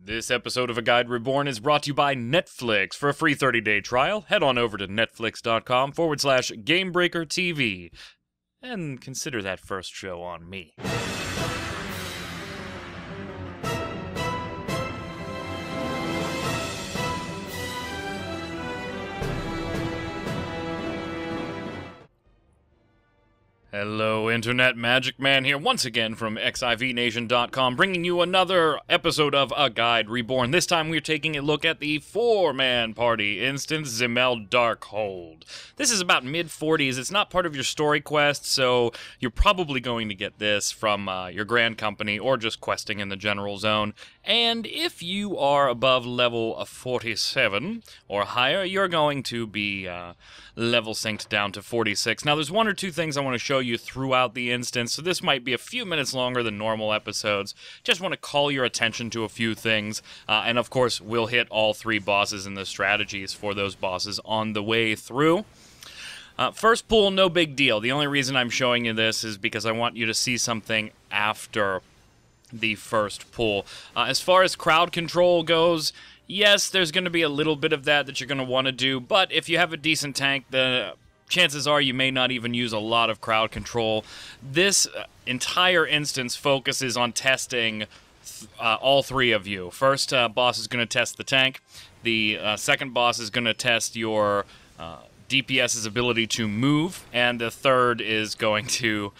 This episode of A Guide Reborn is brought to you by Netflix. For a free 30-day trial, head on over to netflix.com/GameBreakerTV and consider that first show on me. Hello, Internet Magic Man here once again from XIVNation.com, bringing you another episode of A Guide Reborn. This time we're taking a look at the four-man party instance, Dzemael Darkhold. This is about mid-40s. It's not part of your story quest, so you're probably going to get this from your grand company or just questing in the general zone. And if you are above level 47 or higher, you're going to be level synced down to 46. Now, there's one or two things I want to show you throughout the instance, so this might be a few minutes longer than normal episodes. Just want to call your attention to a few things, and of course, we'll hit all three bosses and the strategies for those bosses on the way through. First pool, no big deal. The only reason I'm showing you this is because I want you to see something after the first pool. As far as crowd control goes, yes, there's going to be a little bit of that you're going to want to do, but if you have a decent tank, the chances are you may not even use a lot of crowd control. This entire instance focuses on testing all three of you. First boss is going to test the tank. The second boss is going to test your DPS's ability to move, and the third is going to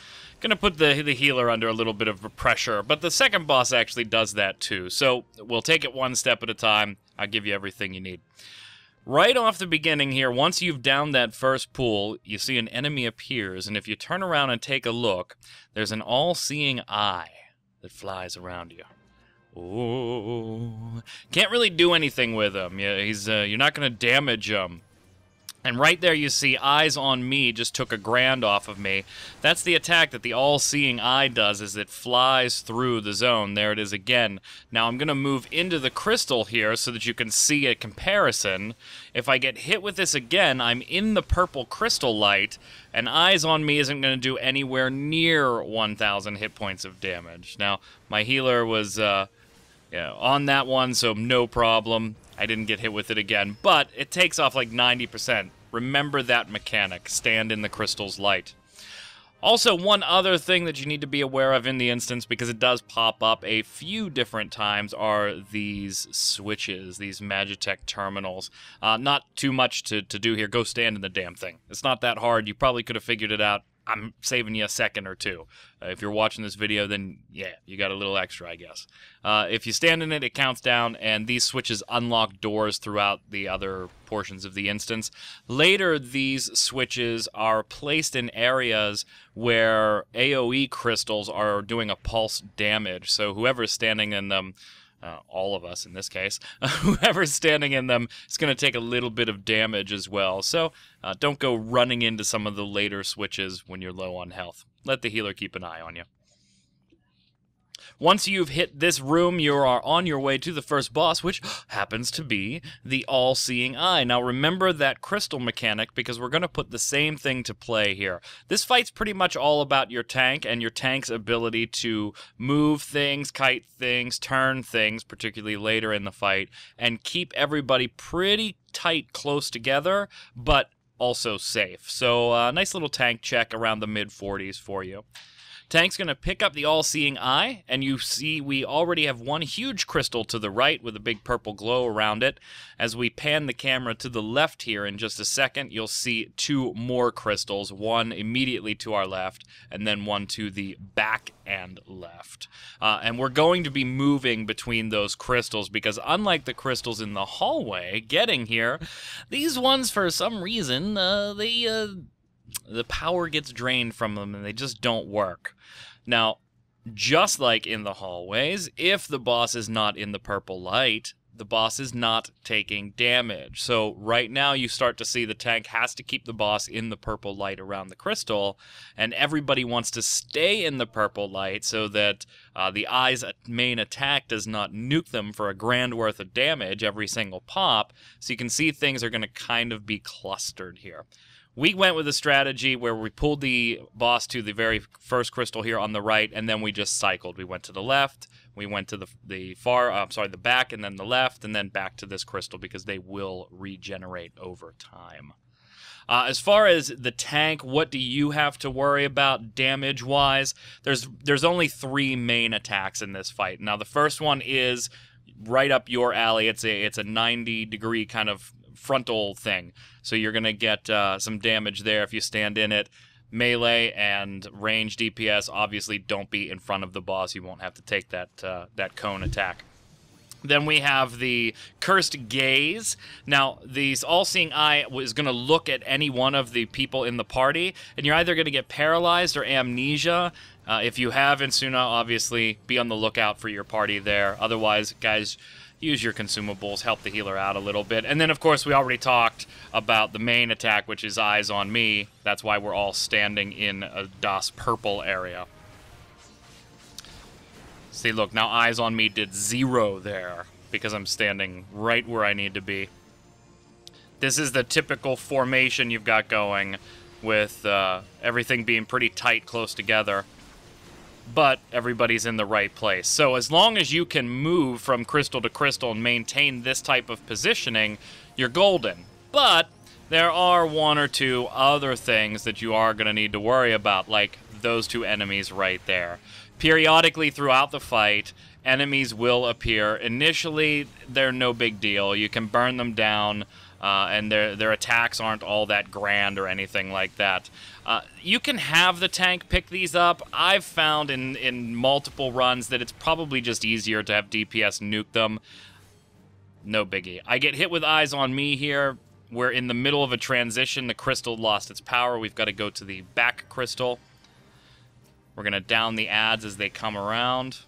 put the healer under a little bit of pressure, but the second boss actually does that too. So we'll take it one step at a time. I'll give you everything you need. Right off the beginning here, once you've downed that first pool, you see an enemy appears, and if you turn around and take a look, there's an all-seeing eye that flies around you. Oh, can't really do anything with him. You're not going to damage him. And right there you see Eyes on Me just took a grand off of me. That's the attack that the all-seeing eye does, is it flies through the zone. There it is again. Now I'm going to move into the crystal here so that you can see a comparison. If I get hit with this again, I'm in the purple crystal light, and Eyes on Me isn't going to do anywhere near 1,000 hit points of damage. Now, my healer was on that one, so no problem. I didn't get hit with it again, but it takes off like 90%. Remember that mechanic. Stand in the crystal's light. Also, one other thing that you need to be aware of in the instance, because it does pop up a few different times, are these switches, these Magitech terminals. Not too much to do here. Go stand in the damn thing. It's not that hard. You probably could have figured it out. I'm saving you a second or two. If you're watching this video, then yeah, you got a little extra, I guess. If you stand in it, it counts down, and these switches unlock doors throughout the other portions of the instance. Later, these switches are placed in areas where AoE crystals are doing a pulse damage, so whoever's standing in them, all of us in this case, whoever's standing in them is going to take a little bit of damage as well. So don't go running into some of the later switches when you're low on health. Let the healer keep an eye on you. Once you've hit this room, you are on your way to the first boss, which happens to be the all-seeing eye. Now remember that crystal mechanic, because we're going to put the same thing to play here. This fight's pretty much all about your tank and your tank's ability to move things, kite things, turn things, particularly later in the fight, and keep everybody pretty tight close together, but also safe. So nice little tank check around the mid-40s for you. Tank's going to pick up the all-seeing eye, and you see we already have one huge crystal to the right with a big purple glow around it. As we pan the camera to the left here in just a second, you'll see two more crystals, one immediately to our left, and then one to the back and left. And we're going to be moving between those crystals, because unlike the crystals in the hallway getting here, these ones, for some reason, the power gets drained from them and they just don't work. Now, just like in the hallways, if the boss is not in the purple light, the boss is not taking damage. So right now you start to see the tank has to keep the boss in the purple light around the crystal, and everybody wants to stay in the purple light so that the eye's main attack does not nuke them for a grand worth of damage every single pop. So you can see things are going to kind of be clustered here. We went with a strategy where we pulled the boss to the very first crystal here on the right, and then we just cycled. We went to the left, We went to the back, and then the left, and then back to this crystal because they will regenerate over time. As far as the tank, what do you have to worry about damage-wise? There's only 3 main attacks in this fight. Now, the first one is right up your alley. It's a 90-degree kind of frontal thing. So you're going to get some damage there if you stand in it. Melee and range DPS, obviously, don't be in front of the boss. You won't have to take that cone attack. Then we have the Cursed Gaze. Now, the All-Seeing Eye is going to look at any one of the people in the party, and you're either going to get paralyzed or amnesia. If you have Insuna, obviously, be on the lookout for your party there. Otherwise, guys, use your consumables, help the healer out a little bit. And then, of course, we already talked about the main attack, which is Eyes on Me. That's why we're all standing in a Das Purple area. See, look, now Eyes on Me did 0 there because I'm standing right where I need to be. This is the typical formation you've got going with everything being pretty tight, close together. But everybody's in the right place. So as long as you can move from crystal to crystal and maintain this type of positioning, you're golden. But there are 1 or 2 other things that you are going to need to worry about, like those 2 enemies right there. Periodically throughout the fight, enemies will appear. Initially, they're no big deal. You can burn them down, and their attacks aren't all that grand or anything like that. You can have the tank pick these up. I've found in multiple runs that it's probably just easier to have DPS nuke them. No biggie. I get hit with Eyes on Me here. We're in the middle of a transition. The crystal lost its power. We've got to go to the back crystal. We're going to down the adds as they come around.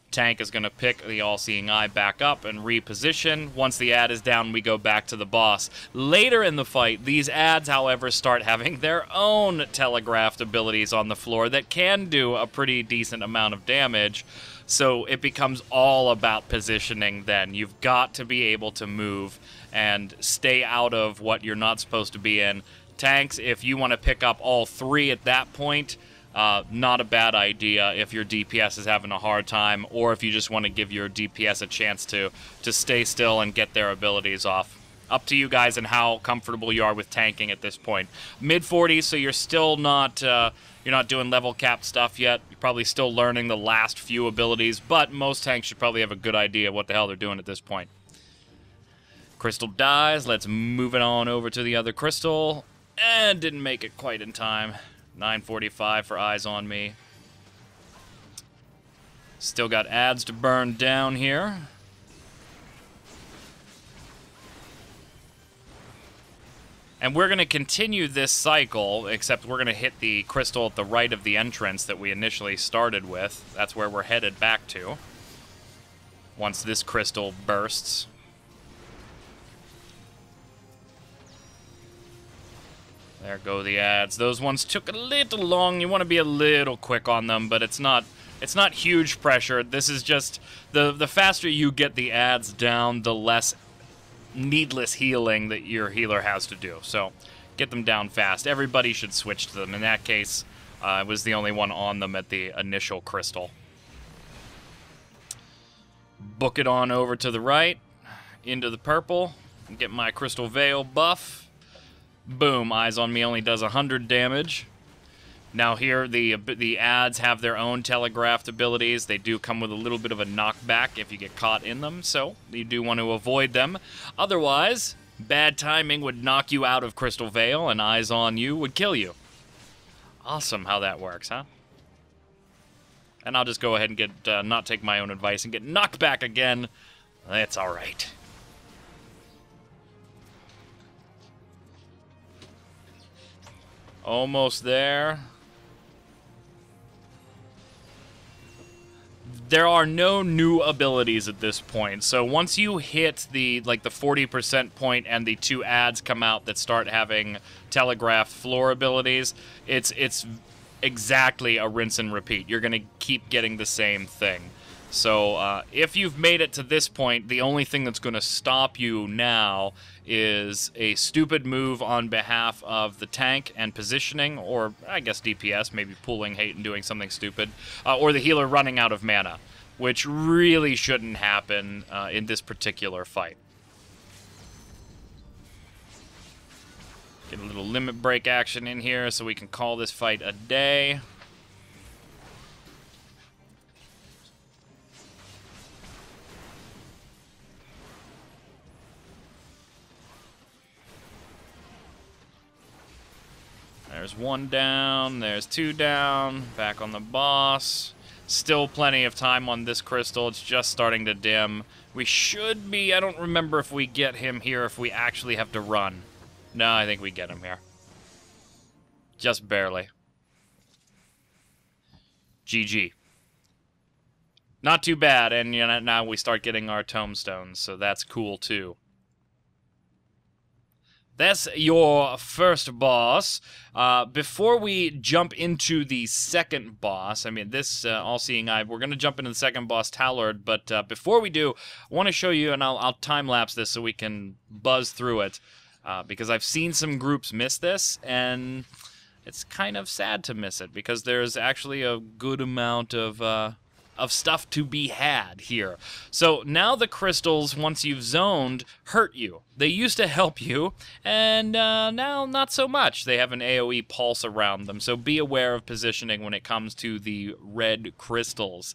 Tank is going to pick the All-Seeing Eye back up and reposition. Once the add is down, we go back to the boss. Later in the fight, these adds, however, start having their own telegraphed abilities on the floor that can do a pretty decent amount of damage. So it becomes all about positioning then. You've got to be able to move and stay out of what you're not supposed to be in. Tanks, if you want to pick up all 3 at that point, not a bad idea if your DPS is having a hard time, or if you just want to give your DPS a chance to stay still and get their abilities off. Up to you guys and how comfortable you are with tanking at this point. Mid-40s, so you're still not you're not doing level cap stuff yet. You're probably still learning the last few abilities, but most tanks should probably have a good idea of what the hell they're doing at this point. Crystal dies. Let's move it on over to the other crystal. And didn't make it quite in time. 9:45 for Eyes on Me. Still got adds to burn down here. And we're going to continue this cycle, except we're going to hit the crystal at the right of the entrance that we initially started with. That's where we're headed back to once this crystal bursts. There go the adds. Those ones took a little long. You want to be a little quick on them, but it's not huge pressure. This is just the faster you get the adds down, the less needless healing that your healer has to do. So get them down fast. Everybody should switch to them. In that case, I was the only one on them at the initial crystal. Book it on over to the right, into the purple, and get my Crystal Veil buff. Boom, Eyes on Me only does 100 damage. Now here, the adds have their own telegraphed abilities. They do come with a little bit of a knockback if you get caught in them, so you do want to avoid them. Otherwise, bad timing would knock you out of Crystal Veil, and Eyes on You would kill you. Awesome how that works, huh? And I'll just go ahead and get not take my own advice and get knocked back again. That's all right. Almost there. There are no new abilities at this point, so once you hit the 40% point and the 2 adds come out that start having telegraphed floor abilities, it's exactly a rinse and repeat. You're going to keep getting the same thing. So if you've made it to this point, the only thing that's going to stop you now is a stupid move on behalf of the tank and positioning, or I guess DPS, maybe pulling hate and doing something stupid, or the healer running out of mana. which really shouldn't happen in this particular fight. Get a little limit break action in here so we can call this fight a day. There's one down, there's two down, back on the boss. Still plenty of time on this crystal, it's just starting to dim. We should be, I don't remember if we get him here, if we actually have to run. No, I think we get him here. Just barely. GG. Not too bad, and you know, now we start getting our tombstones, so that's cool too. That's your first boss. Before we jump into the second boss, I mean, this all-seeing eye, we're going to jump into the second boss, Tallard, but before we do, I want to show you, and I'll time-lapse this so we can buzz through it, because I've seen some groups miss this, and it's kind of sad to miss it, because there's actually a good amount of stuff to be had here. So now the crystals, once you've zoned, hurt you. They used to help you, and now not so much. They have an AoE pulse around them, so be aware of positioning when it comes to the red crystals.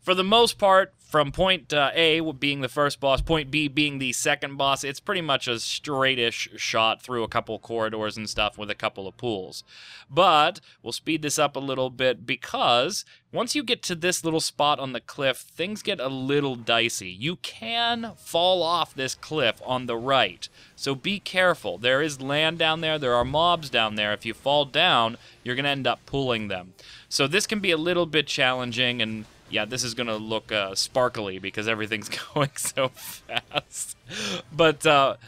For the most part, from point A being the first boss, point B being the second boss, it's pretty much a straightish shot through a couple corridors and stuff with a couple of pools. But we'll speed this up a little bit because once you get to this little spot on the cliff, things get a little dicey. You can fall off this cliff on the right, so be careful. There is land down there, there are mobs down there. If you fall down, you're going to end up pulling them. So this can be a little bit challenging, and yeah, this is going to look sparkly because everything's going so fast. But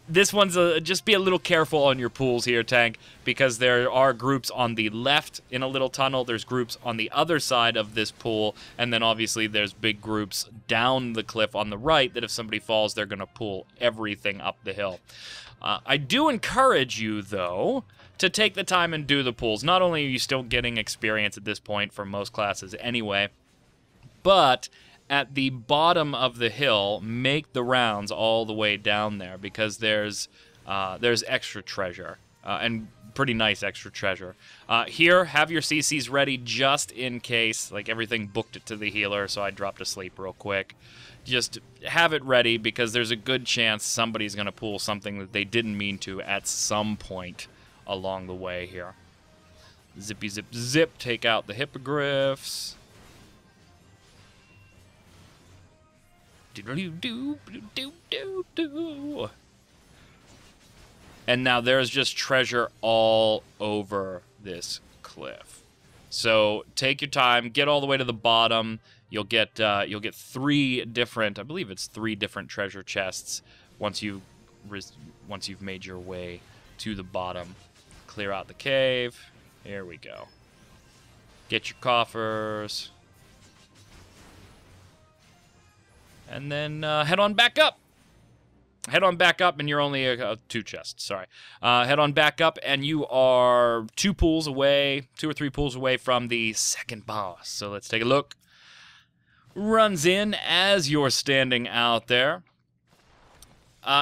this one's just be a little careful on your pools here, Tank, because there are groups on the left in a little tunnel, there's groups on the other side of this pool, and then obviously there's big groups down the cliff on the right that if somebody falls, they're going to pull everything up the hill. I do encourage you, though, to take the time and do the pools. Not only are you still getting experience at this point for most classes anyway, but at the bottom of the hill, make the rounds all the way down there because there's extra treasure, and pretty nice extra treasure. Here, have your CCs ready just in case. Like, everything booked it to the healer, so I dropped asleep real quick. Just have it ready because there's a good chance somebody's going to pull something that they didn't mean to at some point along the way here. Zippy zip zip, take out the hippogriffs. And now there's just treasure all over this cliff. So take your time, get all the way to the bottom. You'll get 3 different, I believe it's 3 different treasure chests once you've made your way to the bottom. Clear out the cave. Here we go. Get your coffers. And then head on back up. Head on back up, and you're only 2 chests, sorry. Head on back up, and you are 2 pools away, 2 or 3 pools away from the second boss. So let's take a look. Runs in as you're standing out there.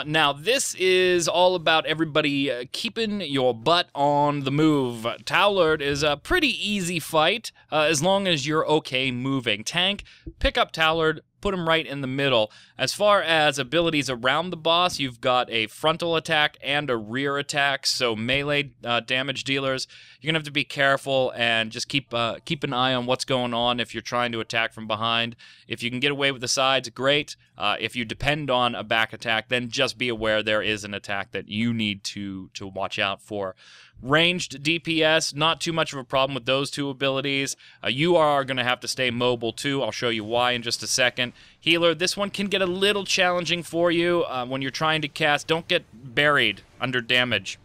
Now, this is all about everybody keeping your butt on the move. Tallard is a pretty easy fight as long as you're okay moving. Tank, pick up Tallard, put him right in the middle. As far as abilities around the boss, you've got a frontal attack and a rear attack, so melee damage dealers. You're going to have to be careful and just keep an eye on what's going on if you're trying to attack from behind. If you can get away with the sides, great. If you depend on a back attack, then just be aware there is an attack that you need to watch out for. Ranged DPS, not too much of a problem with those 2 abilities. You are going to have to stay mobile too. I'll show you why in just a second. Healer, this one can get a little challenging for you when you're trying to cast. Don't get buried under damage.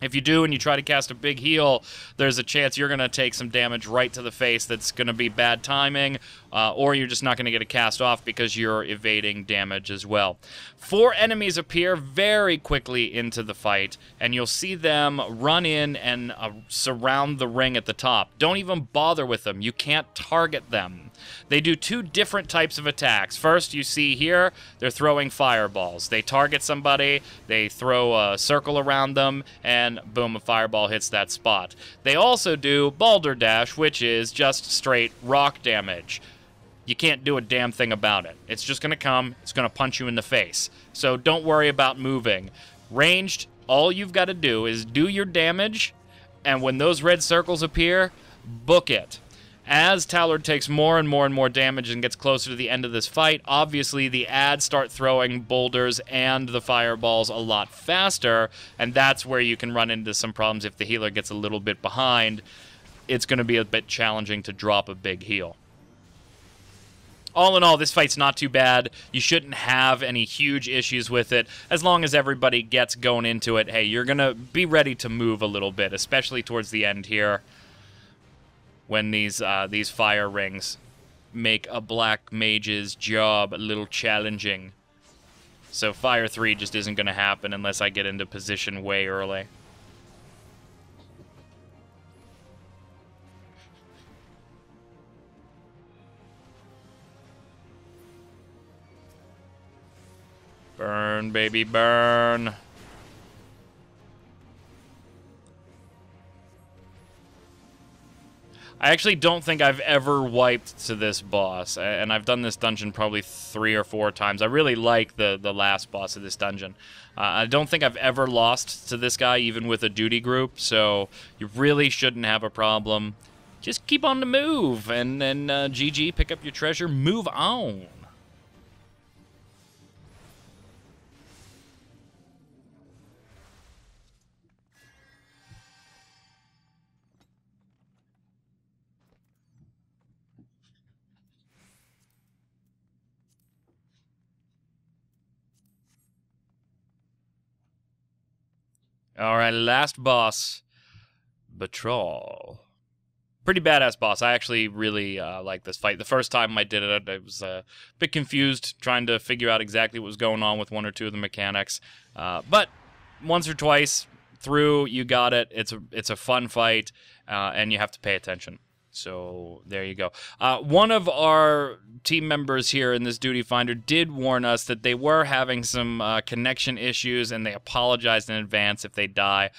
If you do and you try to cast a big heal, there's a chance you're going to take some damage right to the face that's going to be bad timing. or you're just not going to get a cast off because you're evading damage as well. 4 enemies appear very quickly into the fight, and you'll see them run in and surround the ring at the top. Don't even bother with them. You can't target them. They do 2 different types of attacks. First, you see here, they're throwing fireballs. They target somebody, they throw a circle around them, and boom, a fireball hits that spot. They also do balderdash, which is just straight rock damage. You can't do a damn thing about it. It's just going to come, it's going to punch you in the face. So don't worry about moving. Ranged, all you've got to do is do your damage, and when those red circles appear, book it. As Tallard takes more and more and more damage and gets closer to the end of this fight, obviously the ads start throwing boulders and the fireballs a lot faster, and that's where you can run into some problems if the healer gets a little bit behind. It's going to be a bit challenging to drop a big heal. All in all, this fight's not too bad. You shouldn't have any huge issues with it. As long as everybody gets going into it, hey, you're going to be ready to move a little bit, especially towards the end here, when these fire rings make a black mage's job a little challenging. So Fire 3 just isn't going to happen unless I get into position way early. Burn, baby, burn. I actually don't think I've ever wiped to this boss, and I've done this dungeon probably 3 or 4 times. I really like the last boss of this dungeon. I don't think I've ever lost to this guy, even with a duty group, so you really shouldn't have a problem. Just keep on the move, and then GG, pick up your treasure, move on. Alright, last boss, Betrayal. Pretty badass boss. I actually really like this fight. The first time I did it, I was a bit confused, trying to figure out exactly what was going on with 1 or 2 of the mechanics. But once or twice through, you got it. It's a fun fight, and you have to pay attention. So there you go. One of our team members here in this duty finder did warn us that they were having some connection issues, and they apologized in advance if they die.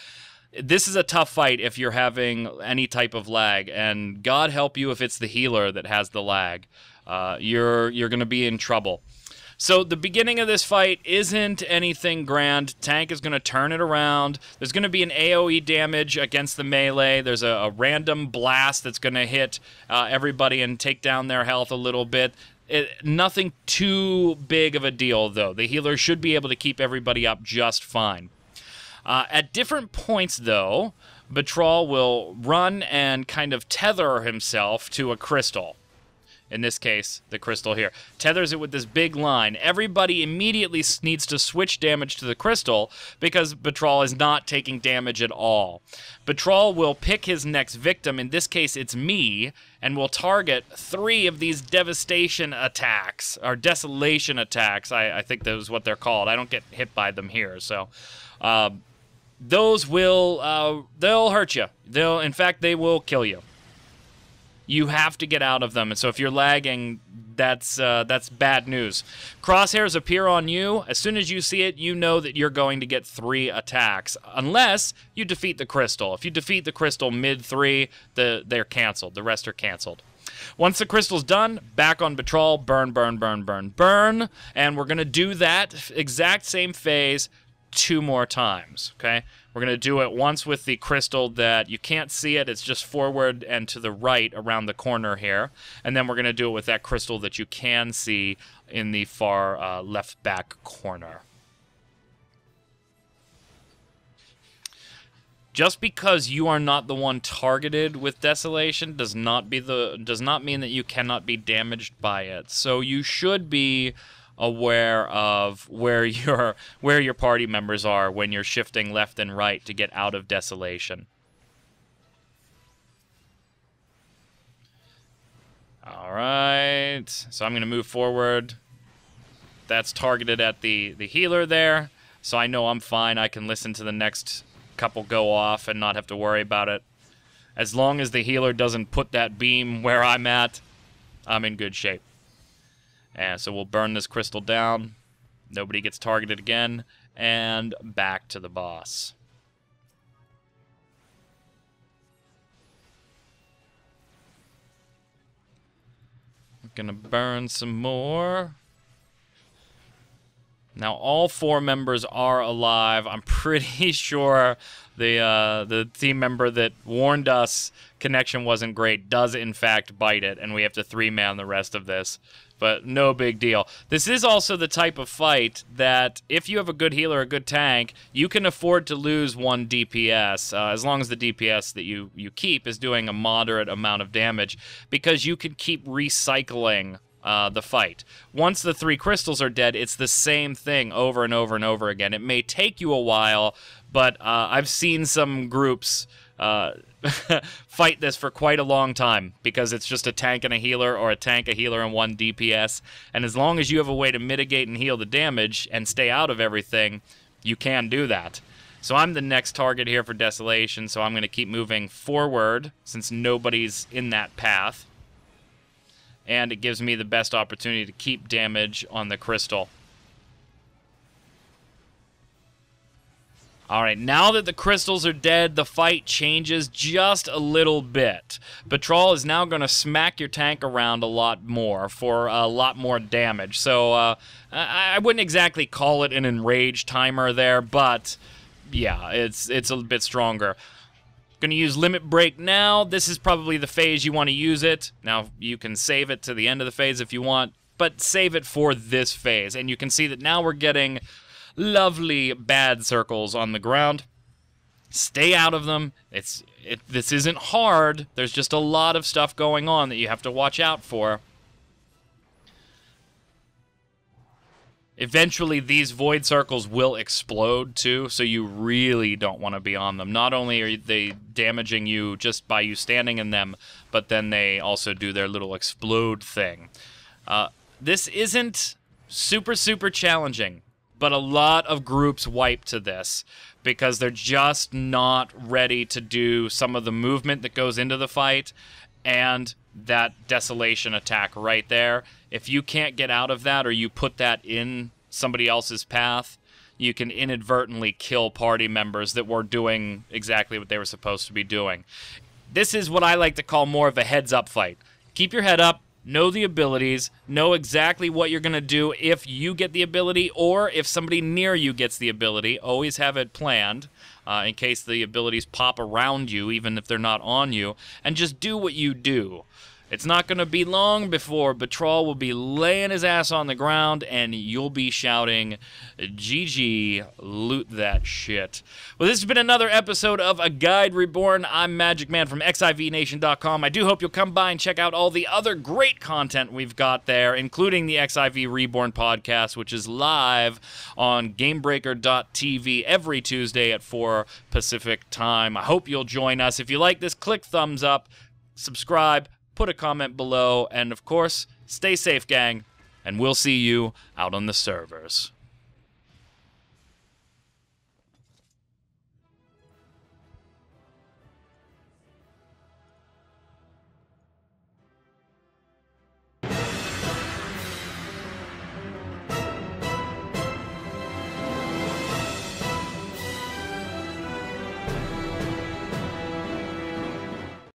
This is a tough fight if you're having any type of lag, and God help you if it's the healer that has the lag. You're going to be in trouble. So the beginning of this fight isn't anything grand. Tank is going to turn it around. There's going to be an AoE damage against the melee. There's a random blast that's going to hit everybody and take down their health a little bit. Nothing too big of a deal, though. The healer should be able to keep everybody up just fine. At different points, though, Betrayal will run and kind of tether himself to a crystal. In this case, the crystal here. Tethers it with this big line. Everybody immediately needs to switch damage to the crystal because Betrayal is not taking damage at all. Betrayal will pick his next victim. In this case, it's me, and will target 3 of these devastation attacks, or desolation attacks. I think that is what they're called. I don't get hit by them here, so... those will, they'll hurt you. In fact, they will kill you. You have to get out of them, and so if you're lagging, that's bad news. Crosshairs appear on you. As soon as you see it, you know that you're going to get 3 attacks, unless you defeat the crystal. If you defeat the crystal mid-3, they're canceled. The rest are canceled. Once the crystal's done, back on Betrayal, burn, burn, burn, burn, burn, and we're going to do that exact same phase 2 more times, okay? We're going to do it once with the crystal that you can't see it. It's just forward and to the right around the corner here. And then we're going to do it with that crystal that you can see in the far left back corner. Just because you are not the one targeted with Desolation does not mean that you cannot be damaged by it. So you should be aware of where your party members are when you're shifting left and right to get out of Desolation. Alright, so I'm going to move forward. That's targeted at the healer there, so I know I'm fine. I can listen to the next couple go off and not have to worry about it. As long as the healer doesn't put that beam where I'm at, I'm in good shape. And so we'll burn this crystal down. Nobody gets targeted again, and back to the boss. Gonna burn some more. Now all 4 members are alive. I'm pretty sure the team member that warned us connection wasn't great does in fact bite it, and we have to 3-man the rest of this. But no big deal. This is also the type of fight that if you have a good healer, a good tank, you can afford to lose 1 DPS, as long as the DPS that you keep is doing a moderate amount of damage, because you can keep recycling the fight. Once the 3 crystals are dead, it's the same thing over and over and over again. It may take you a while, but I've seen some groups fight this for quite a long time, because it's just a tank and a healer, or a tank, a healer, and 1 DPS. And as long as you have a way to mitigate and heal the damage and stay out of everything, you can do that. So I'm the next target here for Desolation, so I'm going to keep moving forward since nobody's in that path. And it gives me the best opportunity to keep damage on the crystal. Alright, now that the crystals are dead, the fight changes just a little bit. Betrayal is now going to smack your tank around a lot more for a lot more damage. So, I wouldn't exactly call it an enrage timer there, but yeah, it's a bit stronger. Going to use Limit Break now. This is probably the phase you want to use it. Now, you can save it to the end of the phase if you want, but save it for this phase. And you can see that now we're getting lovely bad circles on the ground. Stay out of them. This isn't hard. There's just a lot of stuff going on that you have to watch out for. Eventually, these void circles will explode too, so you really don't want to be on them. Not only are they damaging you just by you standing in them, but then they also do their little explode thing. This isn't super challenging, but a lot of groups wipe to this because they're just not ready to do some of the movement that goes into the fight and that desolation attack right there. If you can't get out of that, or you put that in somebody else's path, you can inadvertently kill party members that were doing exactly what they were supposed to be doing. This is what I like to call more of a heads-up fight. Keep your head up, know the abilities, know exactly what you're going to do if you get the ability or if somebody near you gets the ability. Always have it planned in case the abilities pop around you, even if they're not on you, and just do what you do. It's not going to be long before Betrayal will be laying his ass on the ground and you'll be shouting, GG, loot that shit. Well, this has been another episode of A Guide Reborn. I'm Magic Man from XIVNation.com. I do hope you'll come by and check out all the other great content we've got there, including the XIV Reborn podcast, which is live on GameBreaker.tv every Tuesday at 4 Pacific time. I hope you'll join us. If you like this, click thumbs up, subscribe, put a comment below, and of course, stay safe, gang, and we'll see you out on the servers.